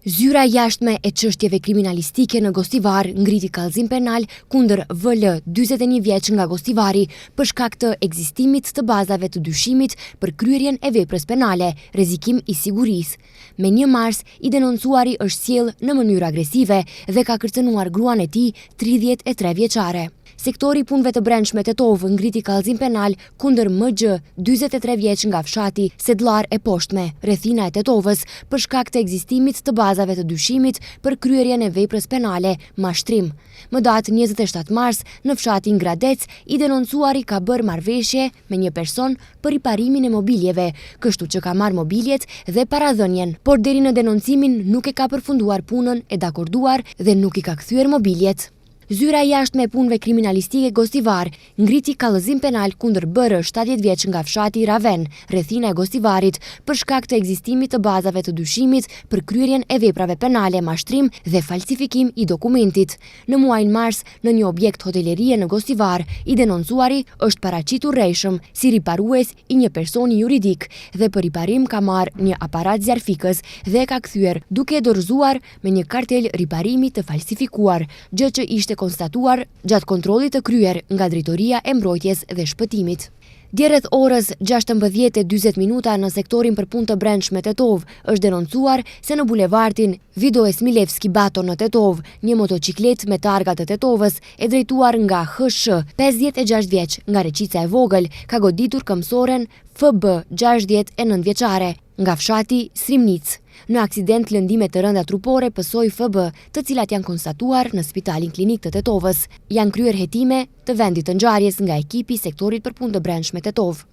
Zyra jashtme e çështjeve kriminalistike në Gostivar ngriti kallëzim penal kundër VL 41 vjeç nga Gostivari për shkak të ekzistimit të bazave të dyshimit për kryerjen e veprës penale, rrezikim i sigurisë. Me 1 mars, i denoncuari është sjell në mënyrë agresive dhe ka kërcënuar gruan e tij, 33 vjeçare. Sektori punëve të brendshme Tetov ngriti kallëzim penal kundër MG, 43 vjeç nga fshati Sedllar e Poshtme, rrethina e Tetovës, për shkak të ekzistimit të bazave të dyshimit për kryerjen e veprës penale, mashtrim. Më datë 27 mars, në fshatin Gradec, i denoncuari ka bërë marrëveshje me një person për riparimin e mobiljeve, kështu që ka marrë mobiljet dhe paradhënien, por deri në denoncimin nuk e ka përfunduar punën e dakorduar dhe nuk i ka kthyer mobiljet. Zyra jashtme e punëve kriminalistike Gostivar ngriti kallëzim penal kundër BR 70 vjeç nga fshati Raven, rrethina e Gostivarit, për shkak të ekzistimit të bazave të dyshimit për kryerjen e veprave penale, mashtrim dhe falsifikim i dokumentit. Në muajin mars, në një objekt hotelerie në Gostivar, i denoncuari është paraqitur rreshëm si riparues i një personi juridik dhe për riparim ka marrë një aparat zjarfikës dhe e ka kthyer duke e dorëzuar me një kartel riparimi të falsifikuar, gjë që ishte konstatuar gjatë kontrollit të kryer nga Drejtoria e Mbrojtjes dhe Shpëtimit. Dje rreth orës 16:40 në sektorin për punë të brendshme Tetov është denoncuar se në bulevardin Vido Esmilevski Bato në Tetov, një motociklet me targa të Tetovës e drejtuar nga HŠ, 56 vjeç, nga Reqica e Vogël, ka goditur këmësoren FB, 69 vjeçare, nga fshati Srimnic. Në aksident lëndime të rënda trupore pësoi FB, të cilat janë konstatuar në Spitalin Klinik të Tetovës. Janë kryer hetime të vendit të ngjarjes nga ekipi i sektorit për punë të brendshme Tetov.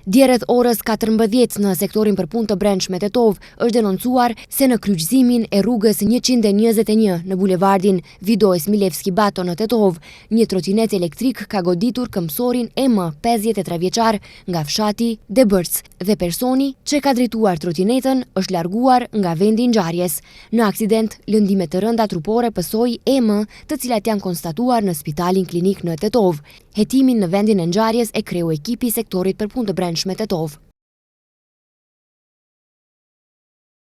Dje rreth orës 14 në sektorin për punë të brendshme Tetov është denoncuar se në kryqëzimin e rrugës 121 në bulevardin Vido Esmilevski Bato në Tetov, një trotinet elektrik ka goditur këmësorin M, 53 vjeçar, nga fshati Debërc dhe personi që ka drejtuar trotinetën është larguar nga vendi i ngjarjes. Në aksident, lëndime të rënda trupore pësoi M, të cilat janë konstatuar në Spitalin Klinik në Tetov. Hetimin në vendin e ngjarjes e kreu ekipi i sektorit për punë të brendshme Tetov.